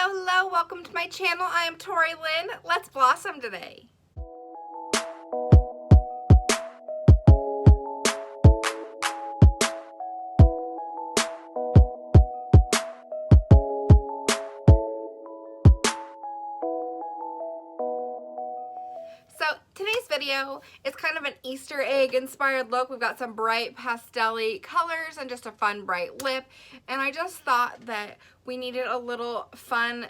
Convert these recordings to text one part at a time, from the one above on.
Hello, welcome to my channel. I am Tori Lynn. Let's blossom today. So today's video is kind of an Easter egg inspired look. We've got some bright pastel-y colors and just a fun bright lip. And I just thought that we needed a little fun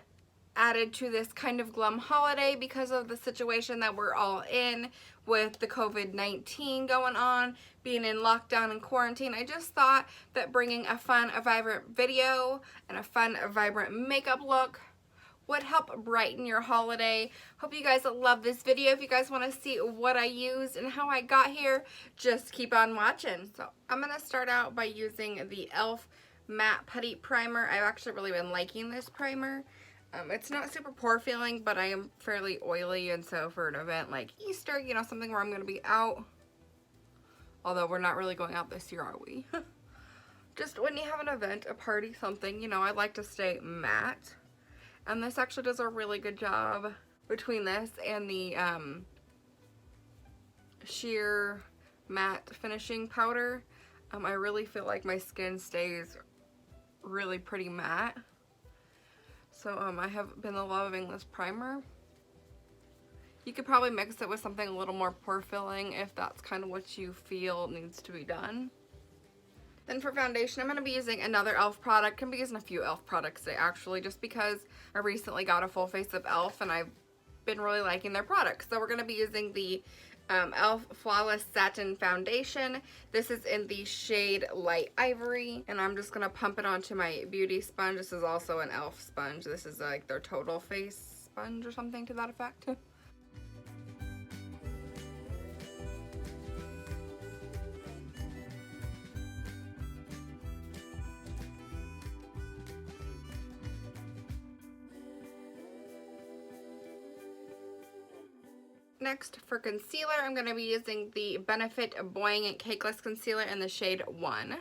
added to this kind of glum holiday because of the situation that we're all in with the COVID-19 going on, being in lockdown and quarantine. I just thought that bringing a fun, a vibrant video and a fun, a vibrant makeup look would help brighten your holiday. Hope you guys love this video. If you guys want to see what I used and how I got here, just keep on watching. So I'm going to start out by using the e.l.f. Matte Putty Primer. I've actually really been liking this primer. It's not super pore feeling, but I am fairly oily, and so for an event like Easter, you know, something where I'm going to be out, although we're not really going out this year, are we? Just when you have an event, a party, something, you know, I like to stay matte. And this actually does a really good job between this and the sheer matte finishing powder. I really feel like my skin stays really pretty matte. So I have been loving this primer. You could probably mix it with something a little more pore filling if that's kind of what you feel needs to be done. Then for foundation, I'm going to be using another e.l.f. product. I'm going to be using a few e.l.f. products today, actually, just because I recently got a full face of e.l.f. and I've been really liking their products. So we're going to be using the e.l.f. Flawless Satin Foundation. This is in the shade Light Ivory, and I'm just going to pump it onto my beauty sponge. This is also an e.l.f. sponge. This is like their total face sponge or something to that effect. Next, for concealer, I'm going to be using the Benefit Buoyant Cakeless Concealer in the shade 1.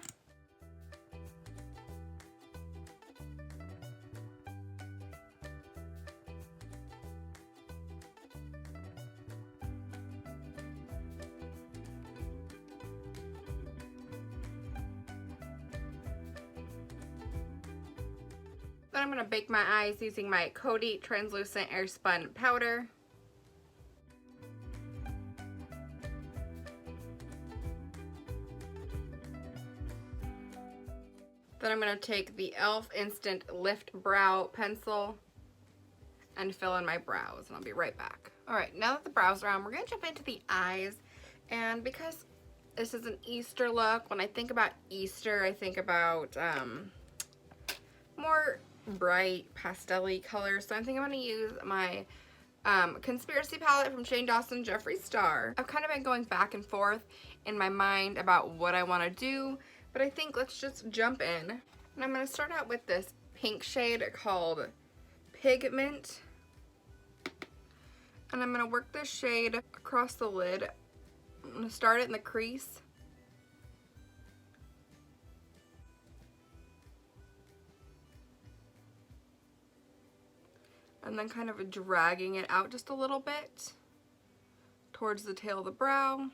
Then I'm going to bake my eyes using my Coty Translucent Airspun Powder. Then I'm going to take the e.l.f. Instant Lift Brow Pencil and fill in my brows, and I'll be right back. Alright, now that the brows are on, we're going to jump into the eyes. And because this is an Easter look, when I think about Easter, I think about more bright pastel-y colors. So I think I'm going to use my Conspiracy palette from Shane Dawson Jeffree Star. I've kind of been going back and forth in my mind about what I want to do, but I think let's just jump in. And I'm going to start out with this pink shade called Pigment. And I'm going to work this shade across the lid. I'm going to start it in the crease. And then kind of dragging it out just a little bit towards the tail of the brow.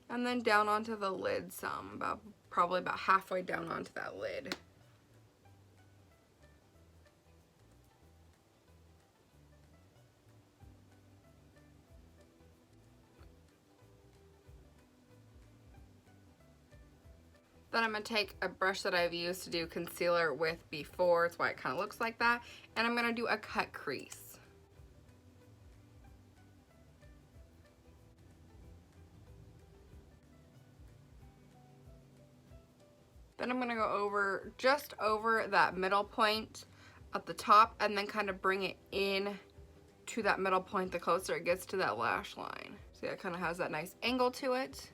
And then down onto the lid some, probably about halfway down onto that lid. Then I'm going to take a brush that I've used to do concealer with before. That's why it kind of looks like that. And I'm going to do a cut crease. Then I'm going to go over, just over that middle point at the top, and then kind of bring it in to that middle point the closer it gets to that lash line. See, it kind of has that nice angle to it.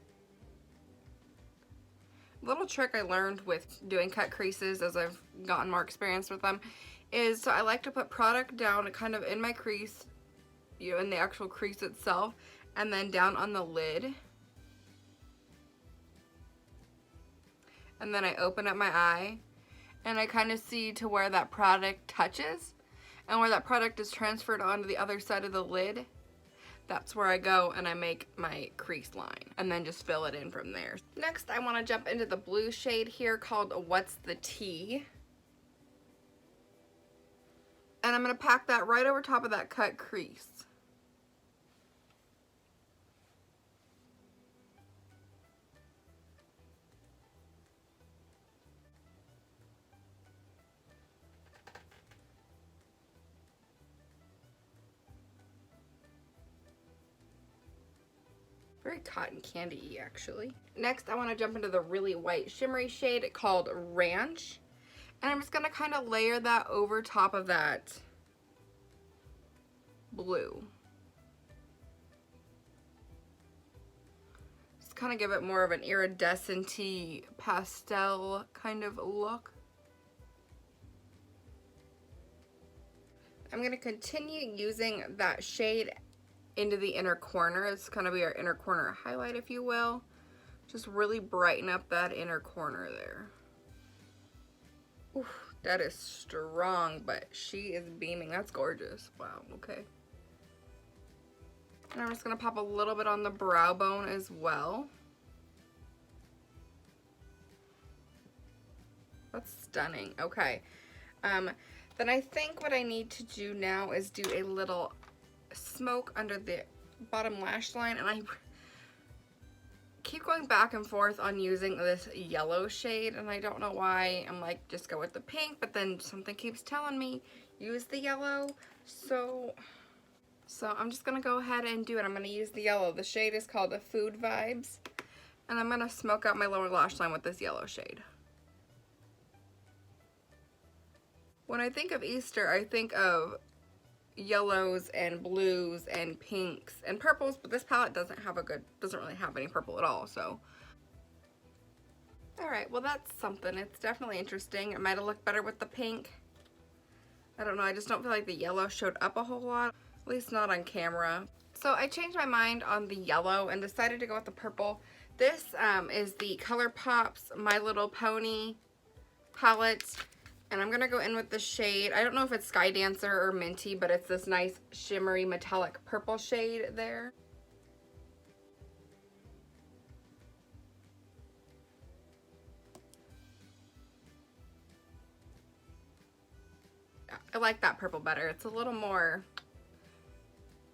Little trick I learned with doing cut creases as I've gotten more experience with them is, so I like to put product down kind of in my crease, you know, in the actual crease itself, and then down on the lid. And then I open up my eye and I kind of see to where that product touches, and where that product is transferred onto the other side of the lid, that's where I go and I make my crease line and then just fill it in from there. Next, I want to jump into the blue shade here called What's the Tea? And I'm going to pack that right over top of that cut crease. Very cotton candy-y, actually. Next, I want to jump into the really white shimmery shade called Ranch. And I'm just going to kind of layer that over top of that blue. Just kind of give it more of an iridescent-y pastel kind of look. I'm going to continue using that shade into the inner corner. It's kind of be our inner corner highlight, if you will. Just really brighten up that inner corner there. Oof, that is strong, but she is beaming. That's gorgeous. Wow, okay. And I'm just gonna pop a little bit on the brow bone as well. That's stunning. Okay. Then I think what I need to do now is do a little smoke under the bottom lash line, and I keep going back and forth on using this yellow shade, and I don't know why. I'm like, just go with the pink, but then something keeps telling me use the yellow, so I'm just gonna go ahead and do it. I'm gonna use the yellow. The shade is called Food Vibes, and I'm gonna smoke out my lower lash line with this yellow shade. When I think of Easter, I think of yellows and blues and pinks and purples, but this palette doesn't really have any purple at all, so. Alright, well that's something. It's definitely interesting. It might have looked better with the pink. I don't know, I just don't feel like the yellow showed up a whole lot, at least not on camera. So I changed my mind on the yellow and decided to go with the purple. This is the ColourPop's My Little Pony palette. And I'm going to go in with the shade, I don't know if it's Sky Dancer or Minty, but it's this nice shimmery metallic purple shade there. I like that purple better. It's a little more,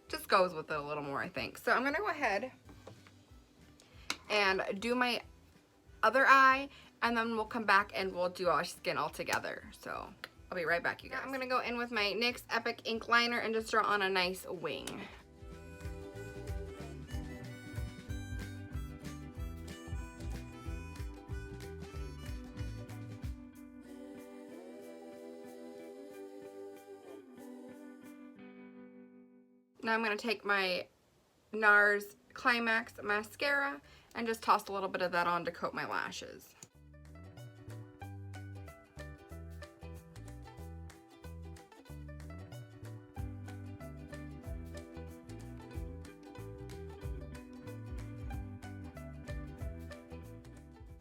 just goes with it a little more, I think. So I'm going to go ahead and do my other eye, and then we'll come back and we'll do our skin all together. So I'll be right back, you guys. I'm gonna go in with my NYX Epic Ink Liner and just draw on a nice wing. Now I'm gonna take my NARS Climax mascara and just toss a little bit of that on to coat my lashes.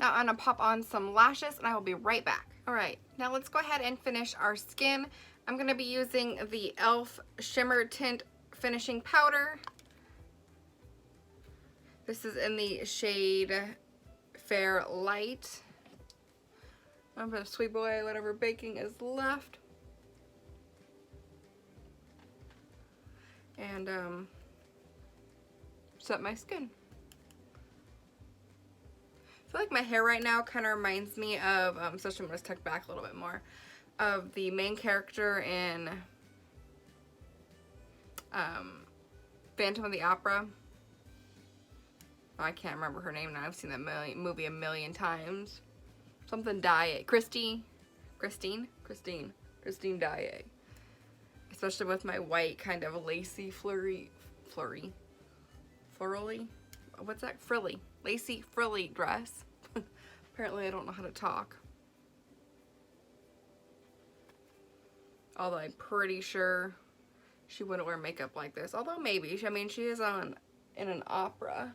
Now I'm gonna pop on some lashes and I will be right back. All right, now let's go ahead and finish our skin. I'm gonna be using the e.l.f. Shimmer Tint Finishing Powder. This is in the shade Fair Light. I'm gonna sweep away whatever baking is left. And set my skin. I feel like my hair right now kind of reminds me of, especially when it's tucked back a little bit more, of the main character in Phantom of the Opera. I can't remember her name now. I've seen that movie a million times. Something Daae. Christine Daae. Especially with my white kind of lacy flurry. What's that? Lacy frilly dress. Apparently I don't know how to talk. Although I'm pretty sure she wouldn't wear makeup like this. Although maybe. I mean, she is in an opera.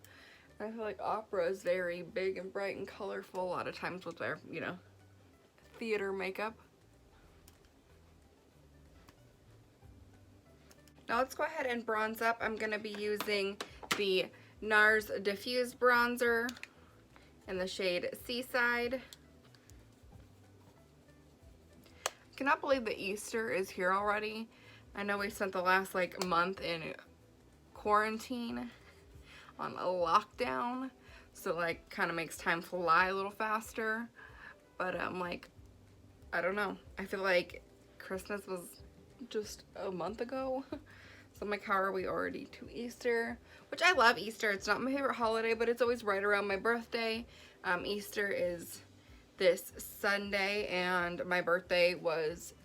And I feel like opera is very big and bright and colorful a lot of times with their, you know, theater makeup. Now let's go ahead and bronze up. I'm going to be using the NARS Diffused Bronzer in the shade Seaside. I cannot believe that Easter is here already. I know we spent the last like month in quarantine on a lockdown, so like kind of makes time fly a little faster. But like, I don't know. I feel like Christmas was just a month ago. So I'm like, how are we already to Easter? Which I love Easter. It's not my favorite holiday, but it's always right around my birthday. Easter is this Sunday, and my birthday was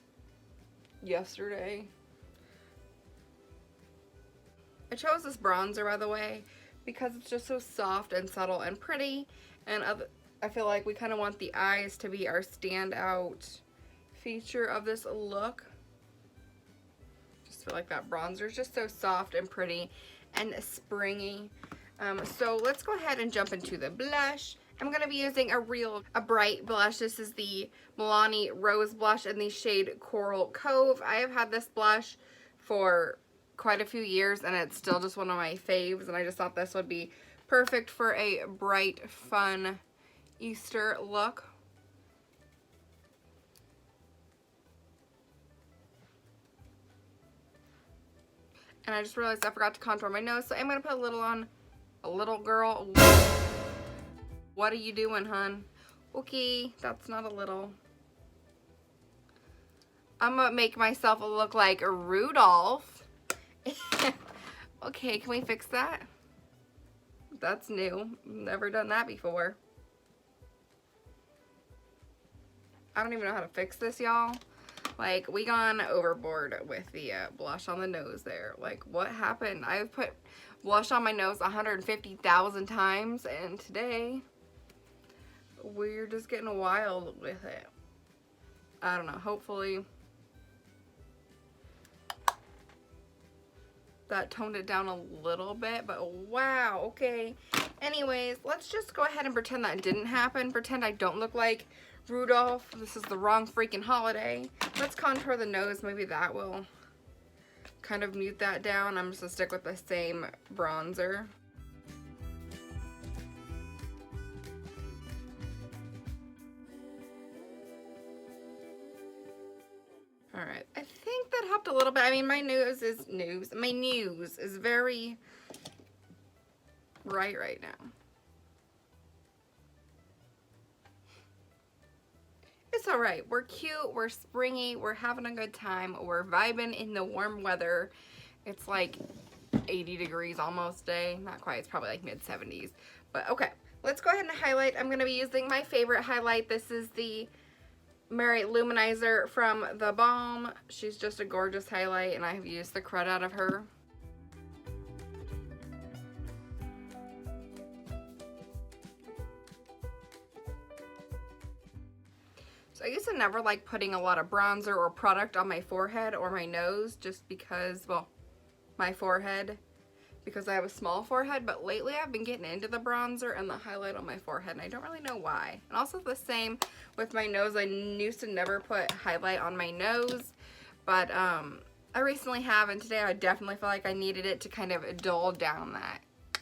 yesterday. I chose this bronzer, by the way, because it's just so soft and subtle and pretty, and I feel like we kind of want the eyes to be our standout feature of this look. Just feel like that bronzer is just so soft and pretty and springy. So let's go ahead and jump into the blush. I'm going to be using a bright blush. This is the Milani Rose Blush in the shade Coral Cove. I have had this blush for quite a few years, and it's still just one of my faves, and I just thought this would be perfect for a bright, fun Easter look. And I just realized I forgot to contour my nose, so I'm going to put a little on. A little girl. What are you doing, hun? Okay, that's not a little. I'm going to make myself look like Rudolph. Okay, can we fix that? That's new. Never done that before. I don't even know how to fix this, y'all. Like, we gone overboard with the blush on the nose there. Like, what happened? I've put blush on my nose 150,000 times, and today we're just getting wild with it. I don't know. Hopefully that toned it down a little bit, but wow, okay. Anyways, let's just go ahead and pretend that didn't happen. Pretend I don't look like Rudolph. This is the wrong freaking holiday. Let's contour the nose. Maybe that will kind of mute that down. I'm just gonna stick with the same bronzer. Alright, I think that helped a little bit. I mean, my nose is very bright right now. It's alright. We're cute, we're springy, we're having a good time, we're vibing in the warm weather. It's like 80 degrees almost day. Not quite, it's probably like mid-70s. But okay, let's go ahead and highlight. I'm going to be using my favorite highlight. This is the Mary Luminizer from The Balm. She's just a gorgeous highlight, and I have used the crud out of her. I used to never like putting a lot of bronzer or product on my forehead or my nose just because, well, my forehead, because I have a small forehead, but lately I've been getting into the bronzer and the highlight on my forehead, and I don't really know why. And also the same with my nose. I used to never put highlight on my nose, but I recently have, and today I definitely feel like I needed it to kind of dull down that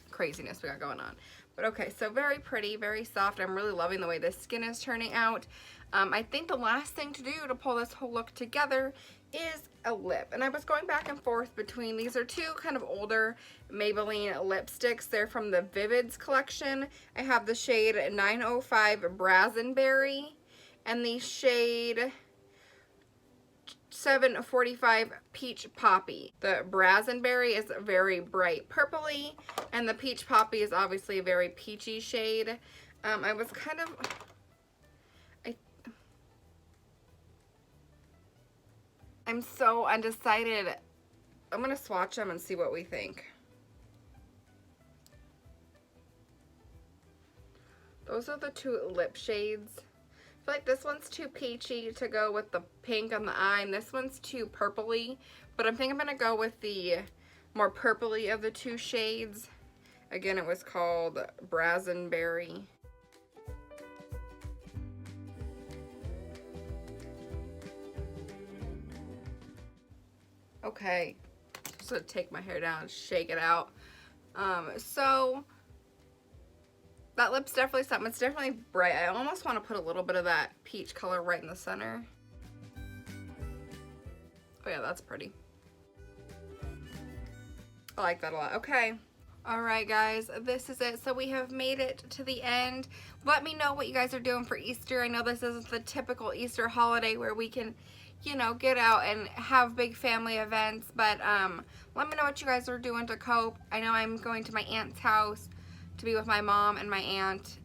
craziness we got going on. But okay, so very pretty, very soft. I'm really loving the way this skin is turning out. I think the last thing to do to pull this whole look together is a lip. And I was going back and forth between, these are two kind of older Maybelline lipsticks. They're from the Vivids collection. I have the shade 905 Brazenberry and the shade 745 Peach Poppy. The Brazenberry is very bright purpley, and the Peach Poppy is obviously a very peachy shade. I was kind of... I'm so undecided. I'm going to swatch them and see what we think. Those are the two lip shades. I feel like this one's too peachy to go with the pink on the eye, and this one's too purpley. But I think I'm going to go with the more purpley of the two shades. Again, it was called Brazenberry. Okay, just gonna take my hair down and shake it out. So that lip's definitely something. It's definitely bright. I almost want to put a little bit of that peach color right in the center. Oh yeah, that's pretty. I like that a lot. Okay. Alright guys, this is it. So we have made it to the end. Let me know what you guys are doing for Easter. I know this isn't the typical Easter holiday where we can, you know, get out and have big family events, but let me know what you guys are doing to cope. I know I'm going to my aunt's house to be with my mom and my aunt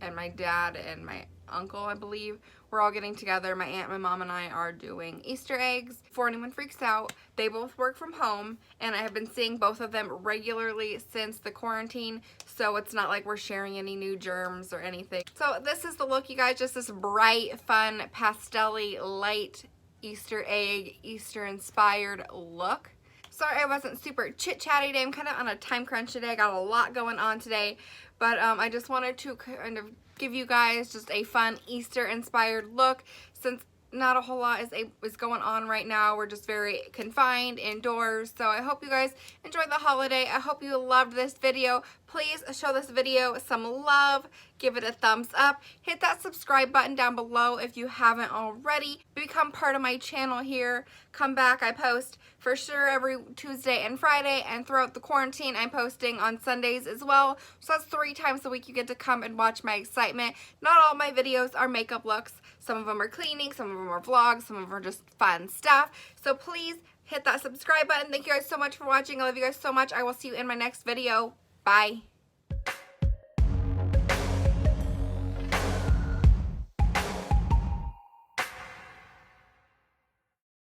and my dad and my uncle, I believe. We're all getting together. My aunt, my mom, and I are doing Easter eggs. Before anyone freaks out, they both work from home, and I have been seeing both of them regularly since the quarantine, so it's not like we're sharing any new germs or anything. So this is the look, you guys, just this bright, fun, pastel-y, light Easter egg, Easter-inspired look. Sorry I wasn't super chit-chatty today. I'm kind of on a time crunch today. I got a lot going on today, but I just wanted to kind of give you guys just a fun Easter-inspired look since not a whole lot is going on right now. We're just very confined indoors. So I hope you guys enjoyed the holiday. I hope you loved this video. Please show this video some love. Give it a thumbs up. Hit that subscribe button down below if you haven't already. Become part of my channel here. Come back. I post for sure every Tuesday and Friday, and throughout the quarantine I'm posting on Sundays as well. So that's 3 times a week you get to come and watch my excitement. Not all my videos are makeup looks. Some of them are cleaning, some of them are vlogs, some of them are just fun stuff. So please hit that subscribe button. Thank you guys so much for watching. I love you guys so much. I will see you in my next video. Bye.